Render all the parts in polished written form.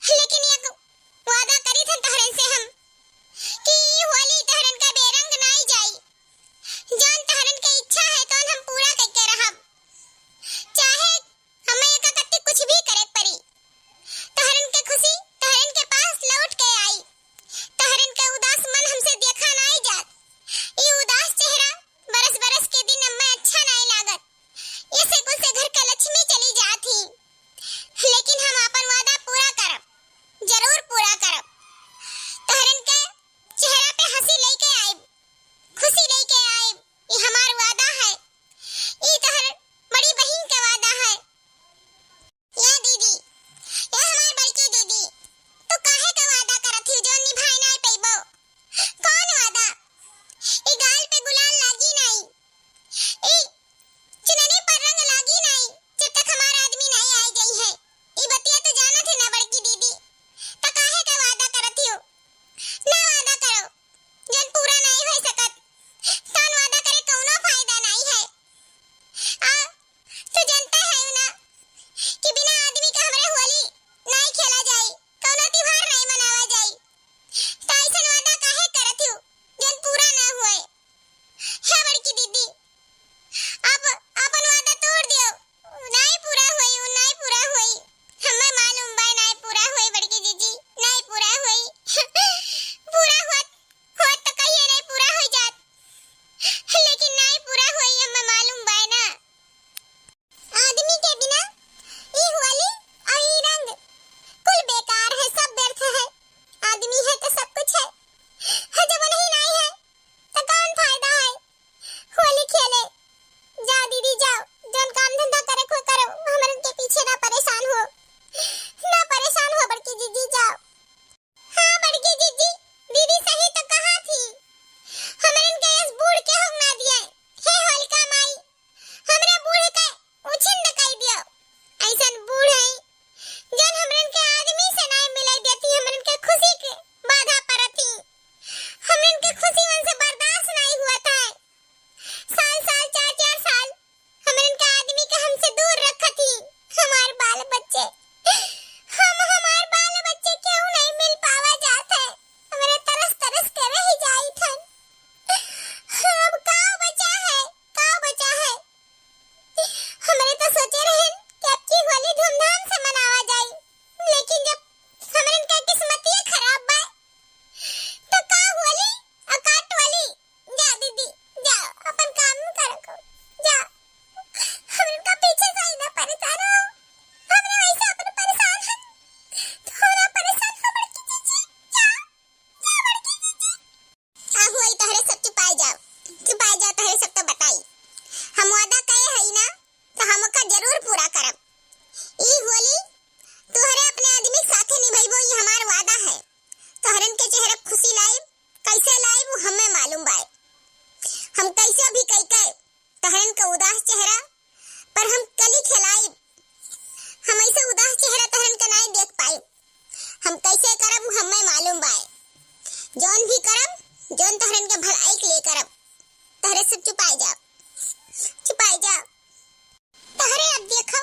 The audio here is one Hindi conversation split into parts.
लेकिन एक वादा करी थन तहरन से हम कि होली हम कैसे करब हमें मालूम बाय। जौन भी करब जौन तहरन के भलाई के लिए करब। तहरे सब चुपाई जाओ। तहरे अब देखो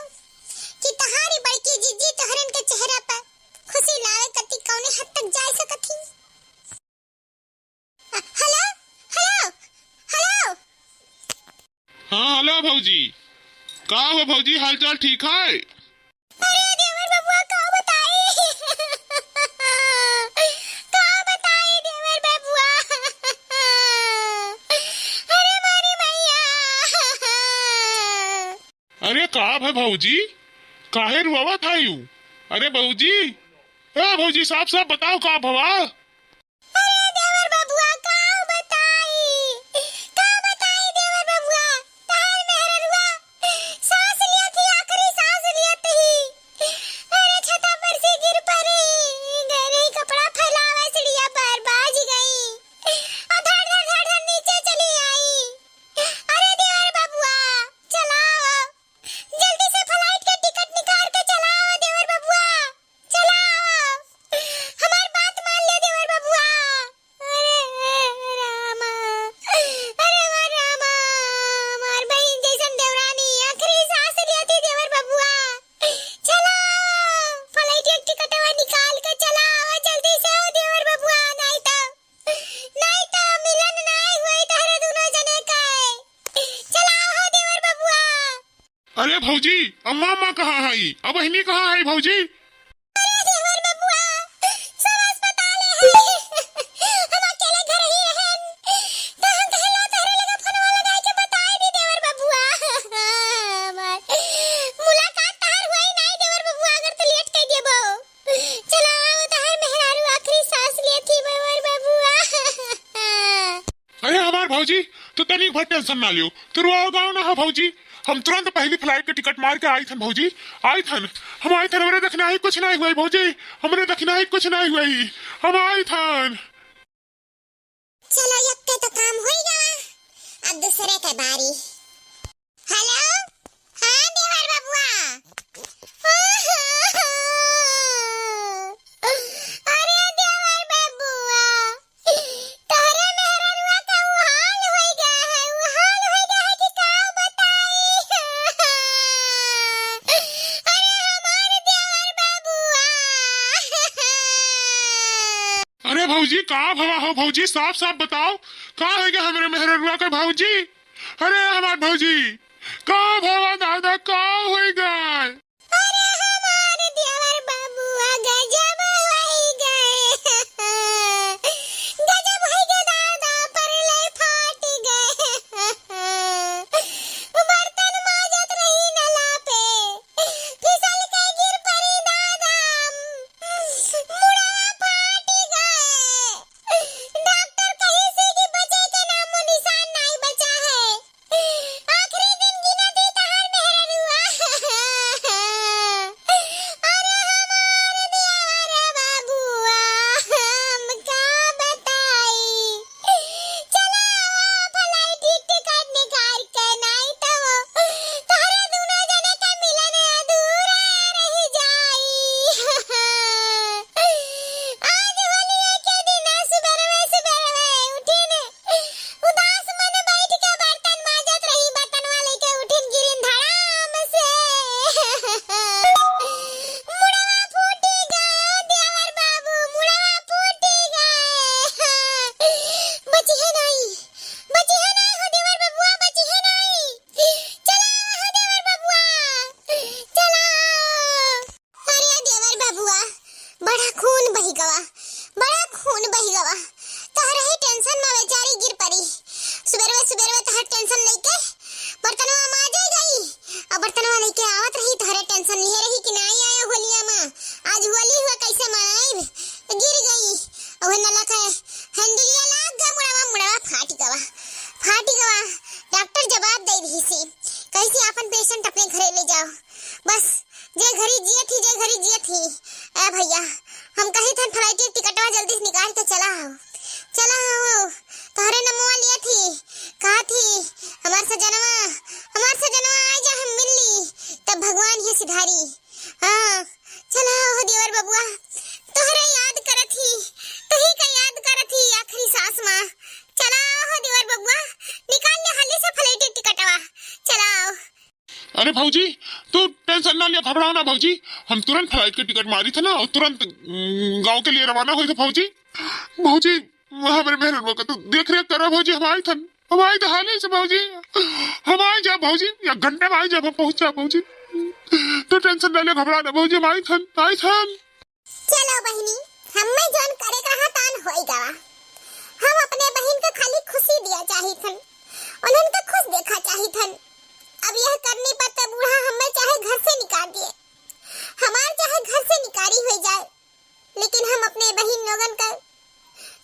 कि तहारी बड़की जीजी तहरन के चेहरा पर खुशी लावे कति कौने हद तक जा सकती। Hello hello hello. हाँ हेलो भौजी, का हो भौजी, हाल चाल ठीक है? अरे देवर बबुआ का बताई देवर बबुआ। अरे मारी मैया। अरे का है भौजी, काहे रुआवा था यू? अरे भौजी, ए भौजी साफ साफ बताओ का भवा? अरे देवर बबुआ का बताई देवर बबुआ। तार मेहररुआ सांस लिया थी, आखिरी सांस लिया थी। अरे छता पर से गिर पड़ी, गहरे कपड़ा फैलावा सीढ़िया पर बाज गई और धड़ धड़ धड़ नीचे चली आई। अरे देवर बबुआ चलाओ, जल्दी से फ्लाइट के टिकट निकाल के चलाओ देवर बबुआ, चलाओ। हमार बात मान ले देवर बबुआ। अरे रामा, अरे रामा, हमार बहन जैसन देवरानी आखिरी सांस लिया थी देवर बबुआ। चलाओ, फ्लाइट के टिकटवा निकाल के चलाओ जल्दी से देवर बबुआ, नहीं तो मिलन नहीं हुई तहरे दोनों जने का। चलाओ देवर बबुआ। अरे भौजी, अम्मा कहाँ है? अब बहनी कहाँ है भौजी? अरे देवर बबुआ सब अस्पताल है। हम अकेले घर ही रहन तो हम कहला तहरे लगा फोनवा लगाई के बताई दी देवर बबुआ। हमार मुलाकात तहर हुई नहीं देवर बबुआ, अगर तो लेट कर देबो। चला आओ तहर मेहरारू आखिरी सांस लेती देवर बबुआ। अरे हमार भौजी, तू तनिक भर टेंशन ना लियो, तू रुआओ गाँव ना हो भौजी। हम तुरंत पहली फ्लाइट के टिकट मार के आई थन भौजी, आई थन हम आई थन। हमरे देखना ही कुछ नहीं हुई भौजी, हमरे देखना ही कुछ नहीं हुई, हम आई थन। चलो यक्के तो काम हो गया, अब दूसरे के बारी। हेलो हाँ देवर बबुआ। अरे देवर बबुआ तोहरे मेहररुआ का वो हाल हो गया है कि का बताई। अरे हमारे देवर बबुआ। अरे भौजी का भवा हो भौजी, साफ साफ बताओ का है क्या हमारे मेहररुआ का भौजी? अरे हमार भौजी का भवा दादा का होएगा? अरे हमारे देवर बबुआ गजब होई गए। गजब होई गए दादा, परले फाट गए। बर्तन माजत रही नला पे, फिसल के गिर पड़ी दादा, मुड़ा फाट गए। डॉक्टर कही से कि बचे के नामो निशान नहीं बचा है। आखिरी दिन गिनती तहर मेहररुआ। अरे हमारे देवर बबुआ हम का बताई। चलाओ फ्लाइट टिकट निकाल के, नहीं तो तहरे दोनों जने का मिलन अधूरा रह जाई। आज होलिये के दिन सुबेरे उठिन, उदास मन बैठ के बर्तन माजत रही, बर्तनवा लेके उठिन गिरिन धड़ाम से। मुड़वा फूटी गए देवर बाबू, मुड़वा फूटी गए। बची है नहीं हो देवर बबुआ, बची है नहीं। चला हो देवर बबुआ, चला। अरे देवर बबुआ बड़ा खून बही गवा। तहरा ही टेंशन में बेचारी गिर पड़ी। सुबेरे तहर टेंशन लेके बर्तनवा माजे गई, और बर्तनवा लेके आवत रही तहरे टेंशन लिए रही कि नहीं आया होलिया में। आज होली हुआ कैसे मनाई, गिर गई और नला का हैंडलिया लाग गया, मुड़वा फाट गवा। डॉक्टर जवाब दे रही सी कैसे अपन पेशेंट अपने घरे ले जाओ, बस जे घरी जिया थी। ए भैया हम कही था फ्लाइट की टिकटवा जल्दी से निकाल के चला आओ। तोहरे नमवा लिया थी, कहा थी हमार सजनवा आ जा हम मिल ली, तब भगवान ही सिधारी। हाँ चला हो देवर बबुआ, तोहरे अरे भौजी तू टेंशन ना लिया, घबराओ ना भौजी। हम तुरंत फ्लाइट की टिकट मारी थे ना और तुरंत गांव के लिए रवाना हुए थे भौजी। भौजी हमारे मेहर का तू देख रेख करो भौजी। हम आई तो हाल ही से भौजी। हम आई जा भौजी, या घंटे में आई जा, हम पहुंच जा भौजी। तो टेंशन ना लिया, घबरा ना भौजी। हम आई थन। चलो बहनी, हमें जोन करे कहा तान होई गवा। हम अपने बहन को खाली खुशी दिया चाही थन, उन्हें तो खुश देखा चाही थन। अब यह करने पर तो बूढ़ा हमें चाहे घर से निकाल दिए, हमार चाहे घर से निकारी हो जाए, लेकिन हम अपने बहन लोगन का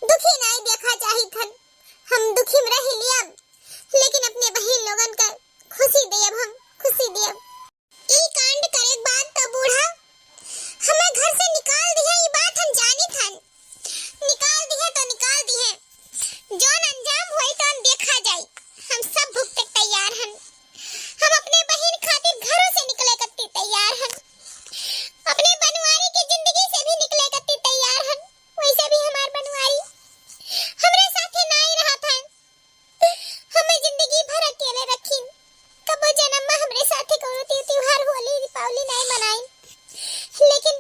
दुखी नहीं देखा चाही थन। हम दुखी में रह लिया, लेकिन अपने बहन लोगन का खुशी देब, हम खुशी देब। ई कांड करे बाद तो बूढ़ा हमें घर से निकाल दिया, ये बात हम जानी थन। निकाल दिए तो निकाल दिए, जोन अंजाम होई तो देखा जाए। हम सब भुगते तैयार हन। हम अपने बहन खातिर घरों से निकले कत्ती तैयार हन, अपने बनवारी की जिंदगी से भी निकले कत्ती तैयार हन। वैसे भी हमार बनवारी हमरे साथे नहीं रहा था, हमें जिंदगी भर अकेले रखी। कबो जन्म में हमरे साथे कोनो त्योहार होली दीपावली नहीं मनाई, लेकिन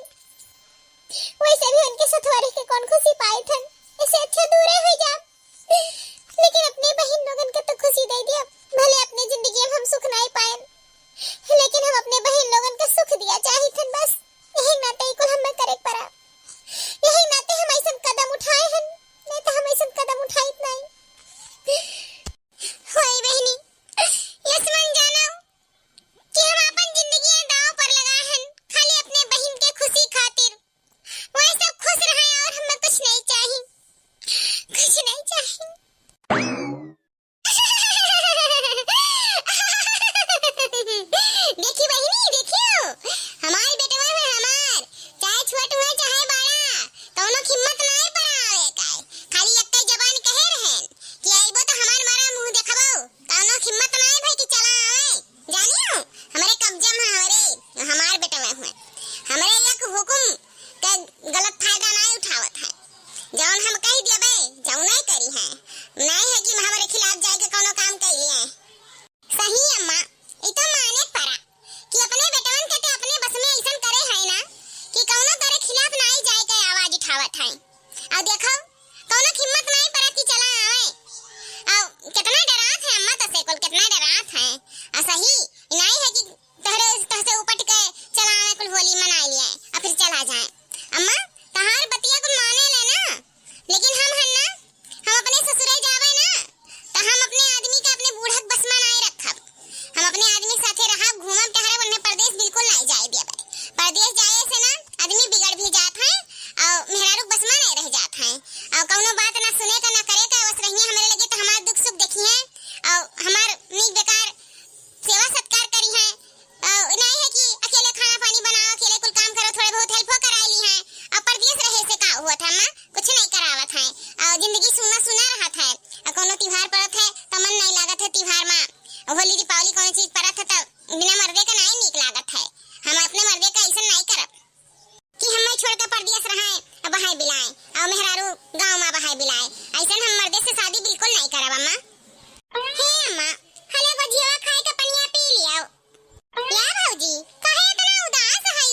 वैसे भी उनके सथवारे के कौन खुशी पाए थे। इससे अच्छा दूर हो जा, लेकिन अपने बहन लोगन के तो खुशी दे दिया। भले अपनी जिंदगी में हम सुख नहीं पाए, लेकिन हम अपने बहन लोगन के सुख दिया चाहे थे। बस यही नाते को हमें करे पड़ा, यही नाते हम ऐसा कदम उठाए हैं, नहीं तो हम ऐसा कदम उठाई नहीं। होई बहनी, यशमन जानो कि हम अपन जिंदगी दांव पर लगा हैं खाली अपने बहन के खुशी खातिर। वो सब खुश रहे और हमें कुछ नहीं चाहिए, कुछ नहीं चाहिए। देखी बहनी, देखियो हमारे बेटवा में हमार चाहे छोट हुए चाहे बड़ा, कौनो हिम्मत नहीं पड़ावे का। खाली एकते जबान कहे रहन कि आइबो तो हमार मारा मुंह देखबो, कौनो हिम्मत नहीं भाई कि चला आवे। जानियो हमारे कब्जा में हमारे हमार बेटवा हुए, हमरे एक हुकुम का गलत फायदा नहीं उठावत है। जौन हम कह देबे जौन नहीं करी है, नहीं है कि हमारे खिलाफ जाके कोनो काम कर लिए। सही अम्मा, ई तो माने पड़ा कि अपने बेटवन के ते अपने बस में ऐसा करे है ना कि कोनो करे खिलाफ नहीं जाए के आवाज उठावत है। और देखो कोनो हिम्मत नहीं पड़ा कि चला आवे। और कितना डरात है अम्मा, तसे कुल कितना डरात है। और सही नहीं है कि तहसे उपट के चला आवे कुल होली मना लिए और फिर चला जाए। अम्मा तहार बतिया को माने ले ना, लेकिन हम हन ना, हम अपने ससुरे जावे ना तो हम अपने आदमी का अपने बूढ़क बस में नहीं रखब। हम अपने आदमी साथे रहब, घूमब टहरब, उन्हें परदेश बिल्कुल नहीं जाए देबे। परदेश जाए से ना आदमी बिगड़ भी जात है और मेहरारू बस में नहीं रह जात है, और कौनो बात ना सुने का ना करे का। बस रहिए हमारे लगे तो हमार दुख सुख देखी है और हमार नीक बेकार सेवा सत्कार करी है। नहीं है कि अकेले खाना पानी बनाओ, अकेले कुल काम करो, थोड़े बहुत हेल्प कराई ली है। और परदेश रहे से का हुआ था मां, कुछ नहीं करावत है और जिंदगी सुना सुना रहा था। और कोनो त्योहार पड़त है तो मन नहीं लागत है त्योहार में। होली दीपावली कौन चीज पड़त है तो बिना मर्दे का नहीं नीक लागत है। हम अपने मर्दे का ऐसा नहीं करब कि हमें छोड़ के परदेश रहे और बहाई बिलाए और मेहरारू गांव में बहाई बिलाए। ऐसा हम मर्दे से शादी बिल्कुल नहीं करब अम्मा। हे अम्मा, हले को जीवा खाए के पनिया पी लिया। या भौजी काहे इतना उदास है?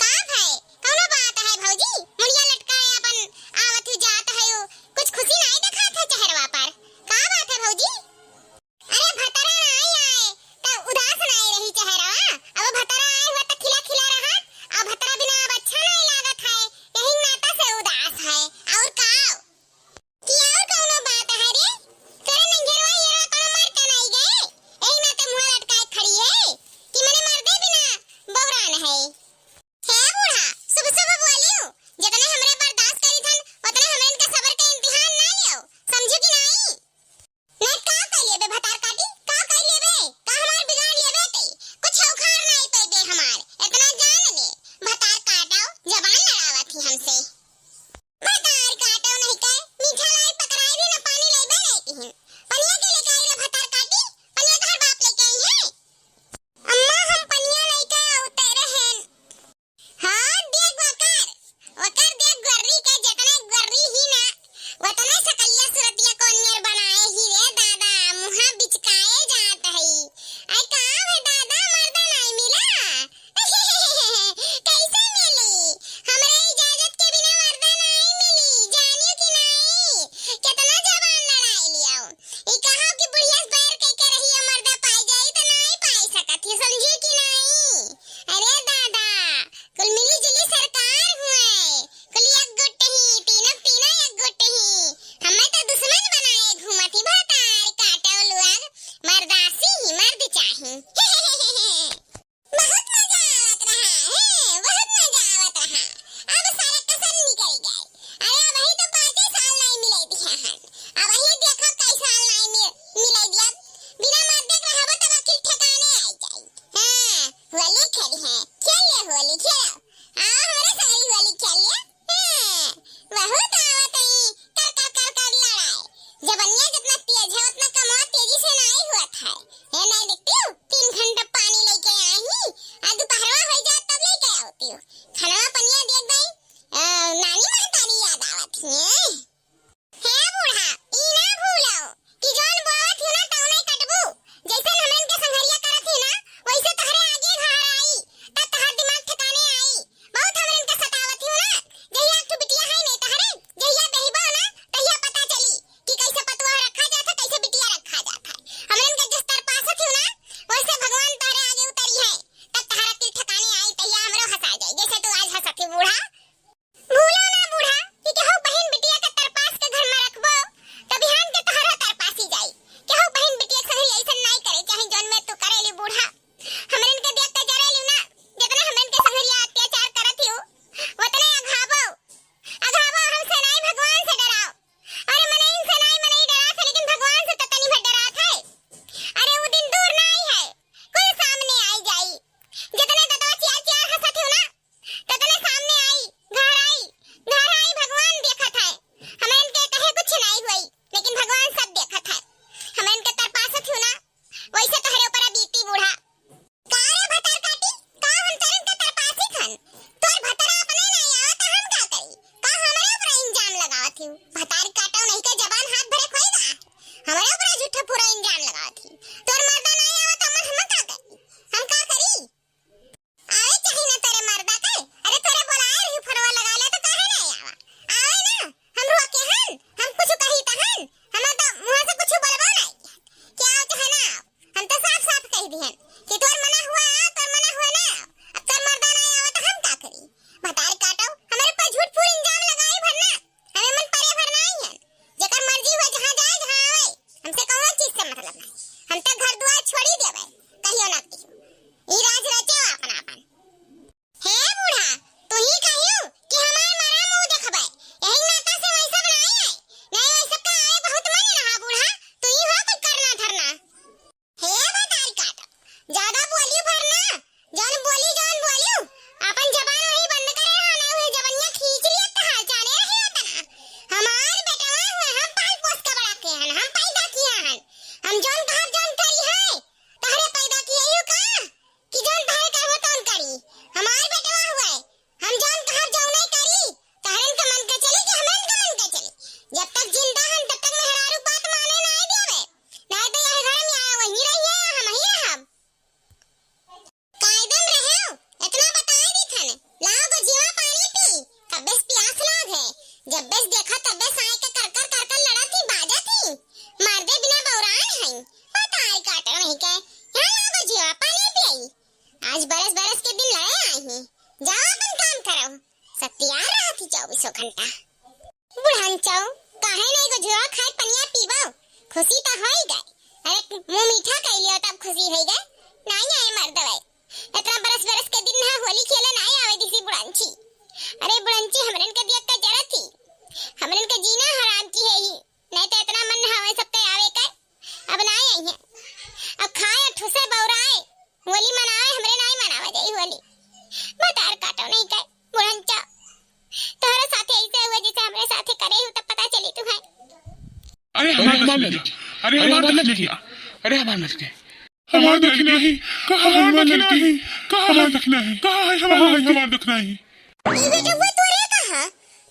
का है कौनो बात है भौजी? मुड़िया लटकाए अपन आवत ही जात है, कुछ खुशी नहीं दिखात है चेहरवा पर। का बात है भौजी? अरे भतरा नहीं आए तो उदास नहीं रही चेहरवा, अब भतरा आए हुआ तो खिला खिला रहा, अब भतरा बिना अब अच्छा नहीं लागत है, यही नाता से उदास है। और का कि और कौनो बात है रे? करे थी भतार काटा नहीं के जबान हाथ भरे खोएगा हमारे ऊपर झूठा पूरा इंजाम लगा थी तोर मर्दा नहीं आवा तो हम का करी हम का करी आवे चाहे ना तेरे मर्दा के अरे तोरे बोलाए रही फरवा लगा ले तो काहे नहीं आवा आवे ना हम रुआ के हन हम कुछ कही त हन हम तो मुंह से कुछ बोलबो नहीं क्या चाहे ना हम तो साफ साफ कह दिहन कि तोर मना हुआ ना अब तोर मर्दा नहीं आवा तो हम का करी भतार काटो हमारे पर झूठ पूरा इंजाम लगाई भरना हमें मन परे भरना ही है जेकर मर्जी हो जहां जाए जहां आवे हमसे कौन चीज से मतलब नहीं हम तो घर द्वार छोड़ी देबे कहियो ना कहियो ई राज रचे अपन अपन हे बूढ़ा तू ही कहियो कि हमार मारा मुंह देखबे यही नाता से वैसा बनाई है नहीं वैसा का आए बहुत मन रहा बूढ़ा तू ही हो कुछ करना धरना हे भतार काटो ज्यादा बोली भरना जान बोली अपन जबान वही बंद करे रहना हुए जबनिया खींच लिया तो हाल जाने रही होता ना हमार बेटवा हुए हम पाल पोस के बड़ा के हन हम पैदा किया हन हम जोन कहा जोन करी है तहरे पैदा किए यू का कि जोन तहरे कहबो तोन करी हमार बेटवा हुए हम जोन कहा जोन नहीं करी तहरन का मन के चली कि हमन का मन के चली जब तक जिंदा हन तब तक मेहरारू बात माने नहीं देवे नहीं तो यह घर में आया वही रहिए हम ही रहब कायदम रहो इतना बताए दी थन लाओ गो जीवा पानी पी तब बेस प्यास लाग है जब बेस देखा तब बेस आए के कर कर लड़ा थी बाजा थी मार दे बिना बौरान है पता है काटो नहीं के यहाँ लाओ गो जीवा पानी पी आज बरस बरस के दिन लड़े आई हैं जाओ अपन काम करो सत्यार रहा थी 24 घंटा बुढ़ान चाओ काहे नहीं गो जीवा खाए पनिया पीबो खुशी तो हो ही गए अरे मुंह मीठा कर लियो तब खुशी हो गए नहीं आए मर दवाई इतना बरस बरस के दिन ना होली खेले नहीं आवे दिसी बुढ़ांची अरे बुढ़ांची हमरन के दिया का जरूरत थी हमरन के जीना हराम की है ही नहीं तो इतना मन हवे सबके आवे का अब नहीं आई है अब खाए ठुसे बौराए होली मनावे हमरे नहीं मनावे जाई होली बतार काटो नहीं का बुढ़ांचा तोहरे साथे ऐसे हुए जैसे हमरे साथे करे हो तब पता चली तू है अरे हमार लड़की अरे हमार लड़की अरे हमार लड़की हमार देखना ही हमार देखना ही हमार देखना ही हमार देखना ही ये बेटा वो तोरे कहां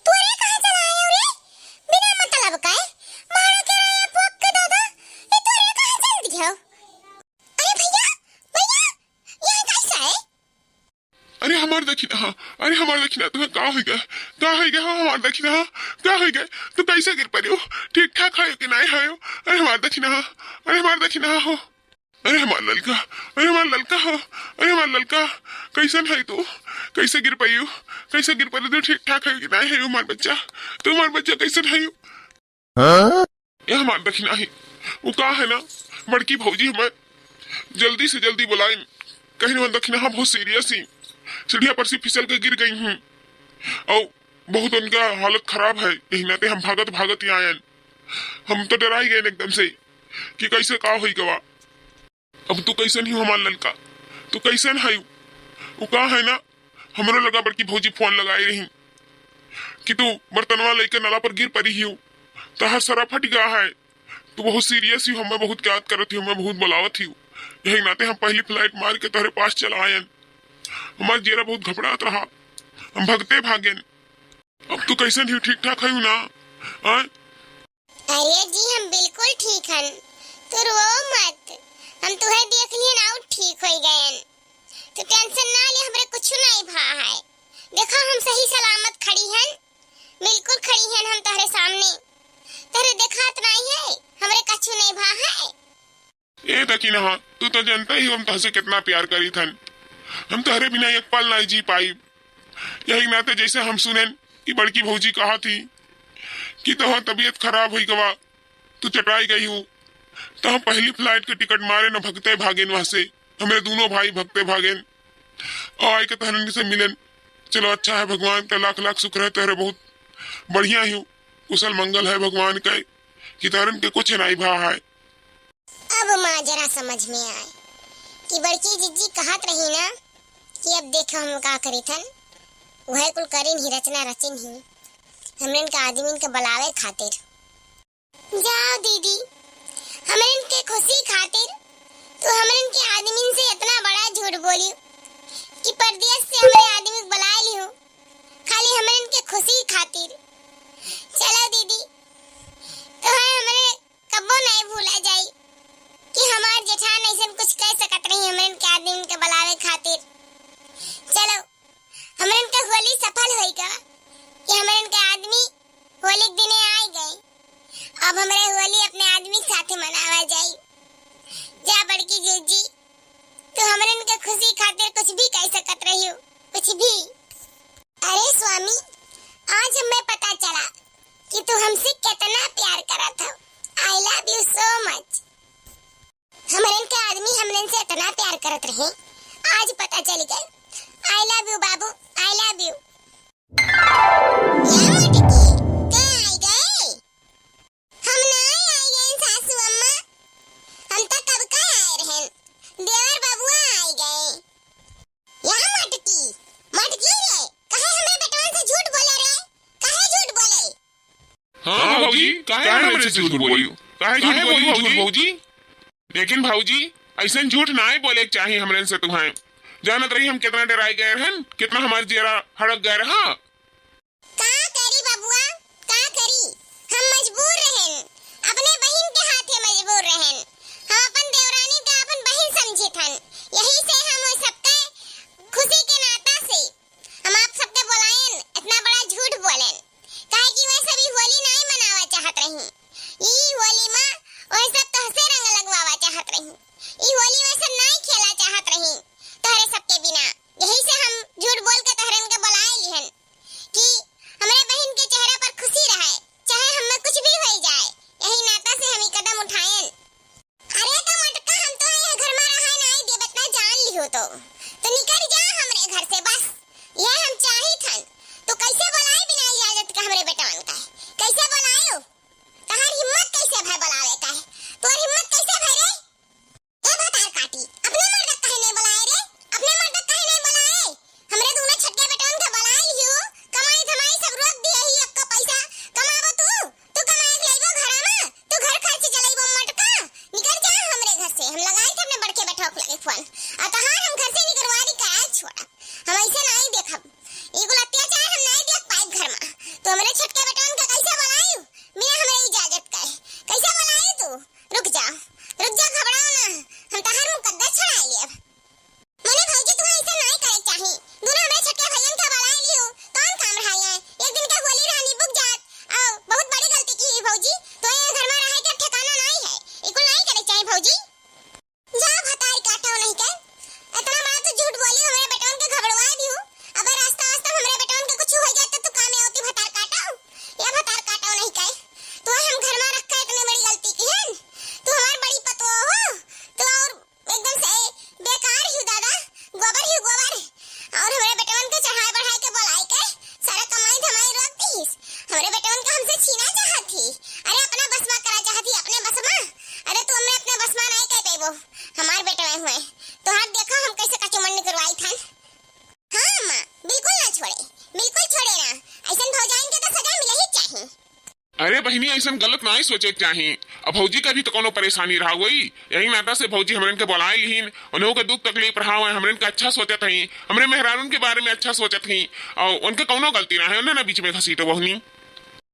चला आया रे बिना मतलब का मारो के पोक के दादा ये तोरे कहां चल दियो अरे भैया ये कैसा है अरे हमार देखना तुम्हें का हो गया हमार देखना तू कैसे गिर पड़ियो ठीक ठाक है कि नहीं है अरे हमार देखना हो अरे हमार लड़का हो अरे हमार लड़का कैसन है तू कैसे गिर पाइयो तू ठीक ठाक है कि नहीं है हमार बच्चा कैसन है ये हमार देखना है वो का है ना बड़की भौजी हमें जल्दी से जल्दी बुलाए कहीं ना देखना हाँ बहुत सीरियस ही सीढ़िया पर से फिसल के गिर गई हूँ और बहुत उनका हालत खराब है यही नाते हम भागत ही आए हम तो डरा ही गए एकदम से कि कैसे का हुई गवा अब तू कैसन ही हमार लड़का तू कैसन है वो का है ना हमरो लगा बड़की भौजी फोन लगाई रही कि तू बर्तनवा लेकर नाला पर गिर पड़ी ही तहर सरा फट गया है तू बहुत सीरियस ही हमें बहुत याद करत ही हमें बहुत बुलावत ही यही नाते हम पहली फ्लाइट मार के तेरे पास चला आयन हमार जेरा बहुत घबरात रहा हम भगते भागेन अब तू कैसन ही ठीक ठाक है ना अरे जी हम बिल्कुल ठीक हन तू रो मत हम तुहे देख लिए ना ठीक हो गए तो टेंशन ना ले हमरे कुछ नहीं भा है देखा हम सही सलामत खड़ी हन बिल्कुल खड़ी हन हम तहरे सामने तहरे देखात नहीं है हमरे कुछ नहीं भा है ये तकी ना तू तो जानता ही हम तहसे कितना प्यार करी थन हम तहरे बिना एक पल नहीं जी पाई यही नाते जैसे हम सुनेन कि बड़की भौजी कहा थी कि तो तबीयत खराब हुई गवा तू चटाई गई हूँ तो हम पहली फ्लाइट के टिकट मारे न भगते भागेन वहां से हमारे दोनों भाई भगते भागेन और आए के तहरन से मिलन चलो अच्छा है भगवान का लाख लाख शुक्र है तेरे बहुत बढ़िया ही कुशल मंगल है भगवान का कि तहरन के कुछ नहीं भा है अब माजरा समझ में आए कि बड़की जिज्जी कहत रही ना कि अब देखो हम का करी थन वह कुल करिन ही रचना रचिन ही हमरन के आदमी के बुलावे खातिर जाओ दीदी हमरन के खुशी खातिर तो हमरन के आदमी से इतना बड़ा झूठ बोली कि परदेश से हमारे आदमी बुला लियो खाली हमरन के खुशी खातिर चलो दीदी अब हमरे होली अपने आदमी के साथे मनावा जाई। जा बड़की जीजी, तू हमरन के खुशी खातिर कुछ भी कह सकत रही हो, कुछ भी। अरे स्वामी, आज हमें पता चला कि तू हमसे कितना प्यार करत हो। I love you so much. हमरन के आदमी हमरन से इतना प्यार करत रहे, आज पता चल गया। आई love you Babu, I love you. हाँ भाऊजी, काहे हमरे से झूठ बोली? काहे झूठ बोली भाऊजी? लेकिन भाऊजी ऐसा झूठ ना ही बोले चाहिए हमरे से। तुम्हें जानत रही हम कितना डराए गए रहन, कितना हमारे जेरा हड़क गए रहा। का करी बबुआ, का करी? हम मजबूर रहन, अपने बहन के हाथे मजबूर रहन। हम अपन देवरानी के अपन बहन समझे थन। यही से हम सबके खुशी के नाता से हम आप सबके बुलाएन, इतना बड़ा झूठ बोलेन। काहे कि वह सभी होली नहीं मनावा चाहत रही। ई होली में वह सब तहसे रंग लगवावा चाहत रही। ई होली में सब नहीं खेला चाहत रही तहरे सबके बिना। यही से हम झूठ बोल के तहरन के बुलाए लिहन कि हमारे बहन के चेहरे पर खुशी रहे, चाहे हमें कुछ भी हो जाए। यही नाता से हम कदम उठाएं। अरे तो मटका, हम तो यहाँ घर में रहा नहीं दे, बतना जान लियो तो निकल जा हमरे घर से बस। यह हम चाही थन। तो कैसे बुलाए बिना इजाजत के हमरे बेटवन का? कैसे बुलायो? तहार हिम्मत कैसे भय बुलावे का है? तोर हिम्मत कैसे भय रे? ए भतार काटी, अपने मर्द काहे नहीं बुलाए रे? अपने मर्द काहे नहीं बुलाए? हमरे दोनों छटके बेटवन के बुलाए लियो। कमाई धमाई सब रोक दिए ही, अब का पैसा कमाबो तू कमाए के लइबो घर में, तू घर खर्च चलाइबो मटका। निकल जा हमरे घर से। हम लगाई थे अपने बड़के बैठक लगे फोन, आ तहार हम घर से निकलवारी कराए छोड़ा। हम ऐसे नहीं देखब, एगो अत्याचार हम नहीं देख पाए घर में। तो हमरे छटके बेटवन का कैसे बुलायू बिना हमरे इजाजत के? कैसे बुलायू तू? रुक जा घबराओ ना, हम तहार मुकद्दर छड़ाई लेब। मने भौजी तू ऐसा नहीं करे चाही। दोनों हमरे छटके भैयन के बुलाए लियो, कौन काम रहा है? एक दिन का होली रहनी बुक जात, आओ बहुत बड़ी गलती की है भौजी। तो ये घर में रहे के ठिकाना नहीं है, इको नहीं करे चाही भौजी। जा भताई काटो नहीं के, इतना बड़ा तो झूठ बोली हमरे बेटवन के घबरवा दियो। अबे रास्ता हमरे बेटवन के कुछ हो जाए तो तू काम में होती भतार काटो या भतार काटो नहीं के। तो हम घर में रख के इतनी बड़ी गलती की है। तू हमार बड़ी पतो हो तो, और एकदम से बेकार ही दादा, गोबर ही गोबर। और हमरे बेटवन के चढ़ाई बढ़ाई के बुलाए के सारा कमाई धमाई रोक दीस। हमरे बेटवन के हमसे छीना चाहत थी। अरे अपना बसमा करा चाहत थी, अपने बसमा। अरे तू हमरे अपने बसमा नहीं कह पेबो, हमार बेटवन हुए तो हाथ देखो हम कैसे कचुमंडी करवाई थन। हाँ माँ, बिल्कुल ना छोड़े, बिल्कुल छोड़े ना। ऐसा भौजाइन के तो सजा मिले ही चाहिए। अरे बहनी ऐसा गलत ना ही सोचे चाहिए। अब भौजी का भी तो कोनो परेशानी रहा हुई, यही नाता से भौजी हमरन के बुलाए लिहिन। उन्हों के दुख तकलीफ रहा हुआ, हमरन का अच्छा सोचत हई, हमरे मेहरारून के बारे में अच्छा सोचत हई, और उनके कोनो गलती ना है, उन्हें ना बीच में घसीटो बहनी।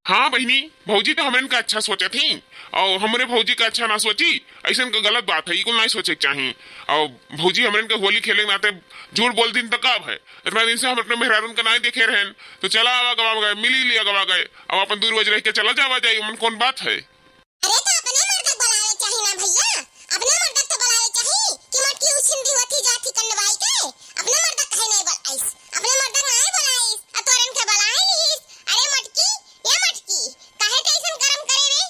हाँ बहनी, भौजी तो हमरन का अच्छा सोचत थी और हमरे भौजी का अच्छा ना सोची, ऐसा गलत बात है, इकुल नहीं सोचे चाहिए। और भौजी हमरन के होली खेले के नाते झूठ बोल दिन तक कब है? इतना दिन से हम अपने मेहरारून का नहीं देखे रहन, तो चला आवा गवा गए, मिली लिया गवा गए, अब अपन दूर वज रह के चला जावा जाए, मन कौन बात है? अरे तो अपने मर्द बुलावे चाहिए ना भैया, अपने मर्द तो बुलावे चाहिए कि मटकी उछिंदी होती जाती कंडवाई के। अपने मर्द कहे नहीं बुलाइस, अपने मर्द नहीं बुलाइस, आ तोरन के बुलाए लिहिस। अरे मटकी, ये मटकी काहे कैसन कर्म करे रे?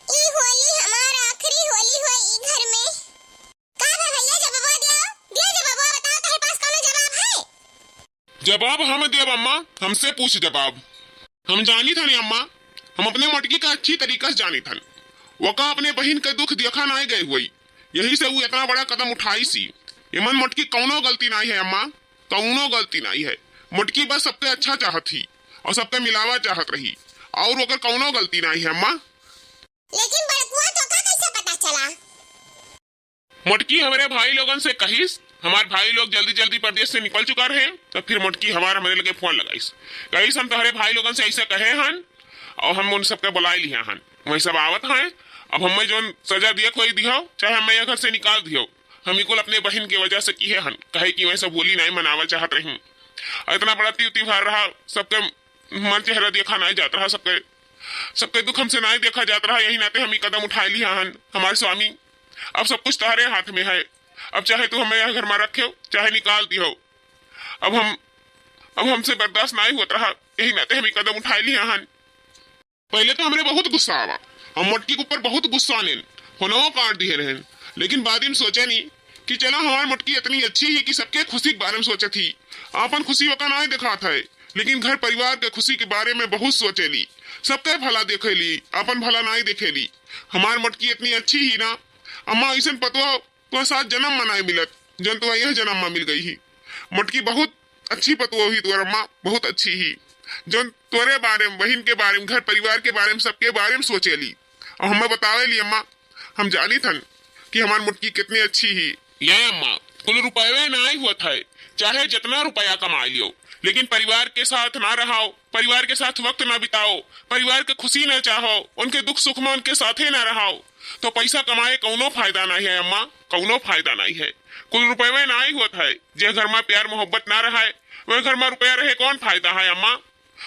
ई होली हमार आखिरी होली हुई ई घर में। का भैया जवाब दियो जवाब बताओ, तेरे पास कौन जवाब है? जवाब हम देव अम्मा, हमसे पूछ जवाब। हम जानी था नहीं अम्मा, हम अपने मटकी का अच्छी तरीका से जानी थन। वका अपने बहन के दुख देखा नहीं गए हुई, यही से वो इतना बड़ा कदम उठाई सी। ये मन मटकी कौनो गलती नहीं है अम्मा, कौनो गलती नहीं है। मटकी बस सबके अच्छा चाहत थी और सबके मिलावा चाहत रही, और अगर कौनो गलती नहीं है अम्मा। लेकिन बड़कुआ तो का कैसे पता चला? मटकी हमारे भाई लोगन से कहिस, हमारे भाई लोग जल्दी जल्दी प्रदेश से निकल चुका रहे, तो फिर मटकी हमारे लगे फोन लगाइस, कहिस हम तुम्हारे भाई लोगन से ऐसा कहे हन और हम उन सबके बुलाए लिया हन, वही सब आवत हैं। अब हमें जो सजा दिया कोई दियो, चाहे हमें घर से निकाल दियो, हम इकुल अपने बहन की वजह से किए हन, कहे कि वैसे होली नहीं मनावा चाहत रही। इतना बड़ा त्योहार रहा, सबके मन चेहरा देखा नहीं जाता रहा, सबके सबके दुख हमसे नहीं देखा जाता रहा, यही नाते हम ही कदम उठा लिया हन हमारे स्वामी। अब सब कुछ तुम्हारे हाथ में है, अब चाहे तू हमें यहाँ घर में रखे हो चाहे निकाल दी हो। अब हमसे बर्दाश्त नहीं होता रहा, यही नाते हम ही कदम उठा लिया हन। पहले तो हमरे बहुत गुस्सा आवा, हम मटकी के ऊपर बहुत गुस्सा ने होनवा काट दिए रहन, लेकिन बाद में सोचा नहीं कि चला हमारी मटकी इतनी अच्छी है कि सबके खुशी के बारे में सोचे थी। अपन खुशी वका नहीं दिखा था, लेकिन घर परिवार के खुशी के बारे में बहुत सोचेली, सबके भला देखेली, अपन भला नहीं देखेली। हमार मटकी इतनी अच्छी ही ना अम्मा, ऐसा पतवा तो 7 जन्म में नहीं मिलत जन तो यह जन्म में मिल गई ही। मटकी बहुत अच्छी पतवा हुई तुअर अम्मा, बहुत अच्छी ही, जो तोरे बारे में, बहन के बारे में, घर परिवार के बारे में, सबके बारे में सोचेली और हमें बतावेली अम्मा। हम जानी थन कि हमारी मटकी कितनी अच्छी ही। ये अम्मा कुल रुपये नहीं हुआ था, चाहे जितना रुपया कमा लियो, लेकिन परिवार के साथ ना रहो, परिवार के साथ वक्त ना बिताओ, परिवार के खुशी न चाहो, उनके दुख सुख में उनके साथ ही ना रहो, तो पैसा कमाए कौनो फायदा नहीं है अम्मा, कौनो फायदा नहीं है। कुल रुपये नहीं हुआ है, जे घर में प्यार मोहब्बत ना रहा है वह घर में रुपया रहे कौन फायदा है अम्मा।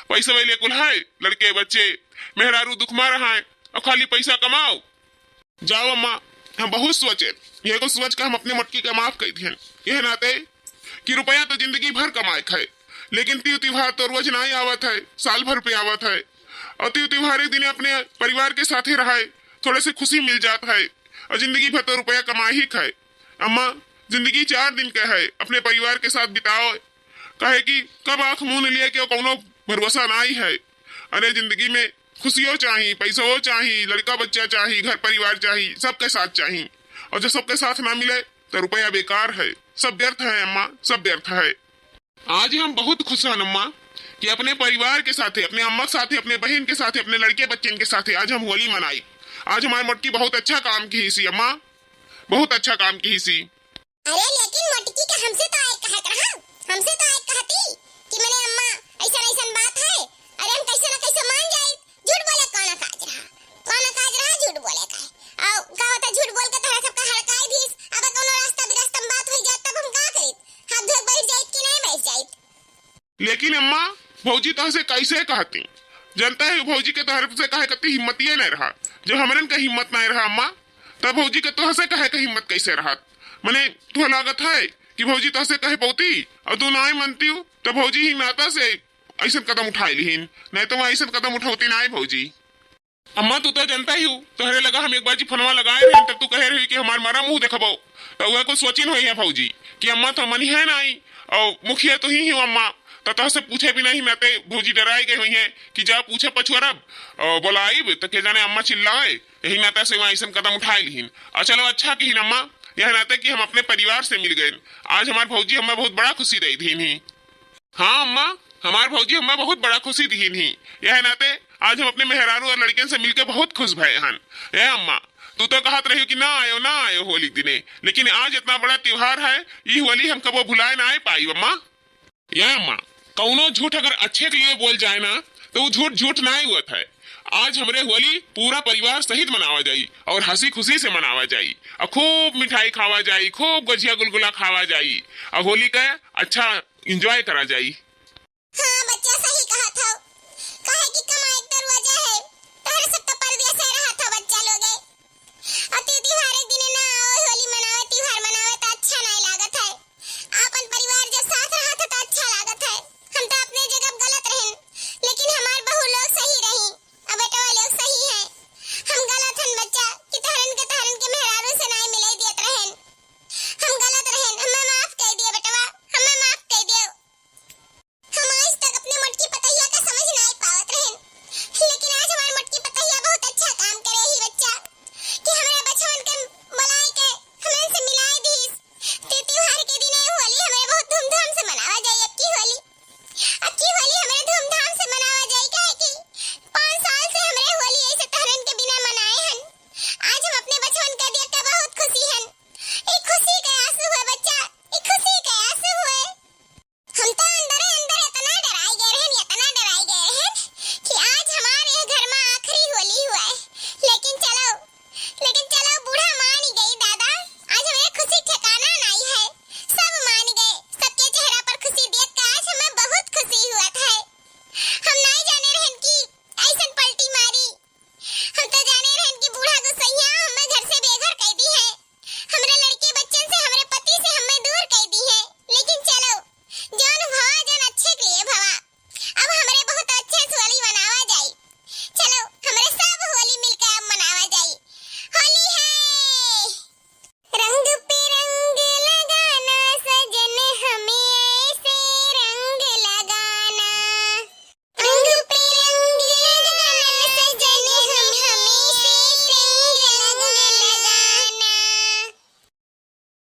पैसा वाले कुल है, लड़के बच्चे मेहरारू दुख में रहा है और खाली पैसा कमाओ। जाओ अम्मा, हम बहुत सोचे, यह को सोच कर हम अपने मटकी का माफ कर दिए। यह नाते कि रुपया तो जिंदगी भर कमाए खाए, लेकिन त्यों त्योहार तो रोज नहीं आवत है, साल भर पे आवत है, और त्यों त्योहार दिन अपने परिवार के साथ ही रहे, थोड़े से खुशी मिल जाता है, और जिंदगी भर तो रुपया कमाए ही खाए। अम्मा जिंदगी 4 दिन का है, अपने परिवार के साथ बिताओ, कहे कि कब आंख मुंह लिया कि कोनो भरोसा नहीं है। अरे जिंदगी में खुशियों चाहिए, पैसों चाहिए, लड़का बच्चा चाहिए, घर परिवार चाहिए, सबके साथ चाहिए, और जब सबके साथ ना मिले तो रुपया बेकार है, सब व्यर्थ है अम्मा, सब व्यर्थ है। आज हम बहुत खुश हैं अम्मा कि अपने परिवार के साथ, अपने अम्मा के साथ, अपने बहन के साथ, अपने लड़के बच्चे के साथ आज हम होली मनाई। आज हमारी मटकी बहुत अच्छा काम की ही सी अम्मा, बहुत अच्छा काम की ही सी। अरे लेकिन मटकी का हमसे तो आए कहत रहा, हमसे तो आए कहती कि मैंने अम्मा ऐसा बात है, अरे हम कैसे ना कैसे मान जाए। झूठ बोले कौन काज रहा झूठ बोले का और का होता, झूठ बोल के तोरा सबका हड़काई दीस। अब कोनो रास्ता बिरास्ता में बात हो जात तब हम का करित, हाथ धोए बैठ जाइत कि नहीं बैठ जाइत। लेकिन अम्मा भौजी तो से कैसे कहती, जनता है भौजी के तरफ से कहे कती हिम्मत ये नहीं रहा, जब हमरन का हिम्मत नहीं रहा अम्मा, तब भौजी के तो से कहे का हिम्मत कैसे रहा। मने तू लागत है कि भौजी तो से कहे पौती और तू नहीं मानती हो, तो भौजी ही नाता से ऐसा कदम उठाई लीन, नहीं तो मैं ऐसा कदम उठाती नहीं भौजी। अम्मा तू तो जनता ही हो, तोहरे लगा हम एक बार जी फोनवा लगाए रहे तब तू कहे रही कि हमार मारा मुंह देखबो, तो वह को सोचिन हुई है भौजी कि अम्मा तो मनी है नहीं और मुखिया तो ही हूँ अम्मा, तो से पूछे भी नहीं, मैं तो भौजी डराई गई हुई है कि जा पूछे पछुअरब बोलाई तो के जाने अम्मा चिल्लाए, यही नाता से वहाँ ऐसा कदम उठाए लीन। और चलो अच्छा की अम्मा, यह नाते कि हम अपने परिवार से मिल गए। आज हमारे भौजी हमें बहुत बड़ा खुशी दई थी। हाँ अम्मा, हमारे भौजी हमें बहुत बड़ा खुशी दी थी, यह नाते आज हम अपने मेहरारू और लड़के से मिलकर बहुत खुश भये हन। यह अम्मा तू तो कहत रही कि ना आयो होली दिने, लेकिन आज इतना बड़ा त्योहार है, ये होली हम कबो भुलाए ना पाई अम्मा। यह अम्मा कौनो झूठ अगर अच्छे के लिए बोल जाए ना तो वो झूठ नहीं हुआ है। आज हमरे होली पूरा परिवार सहित मनावा जाई और हंसी खुशी से मनावा जाई, और खूब मिठाई खावा जाई, खूब गजिया गुलगुला खावा जाई, और होली का अच्छा एंजॉय करा जाई। हाँ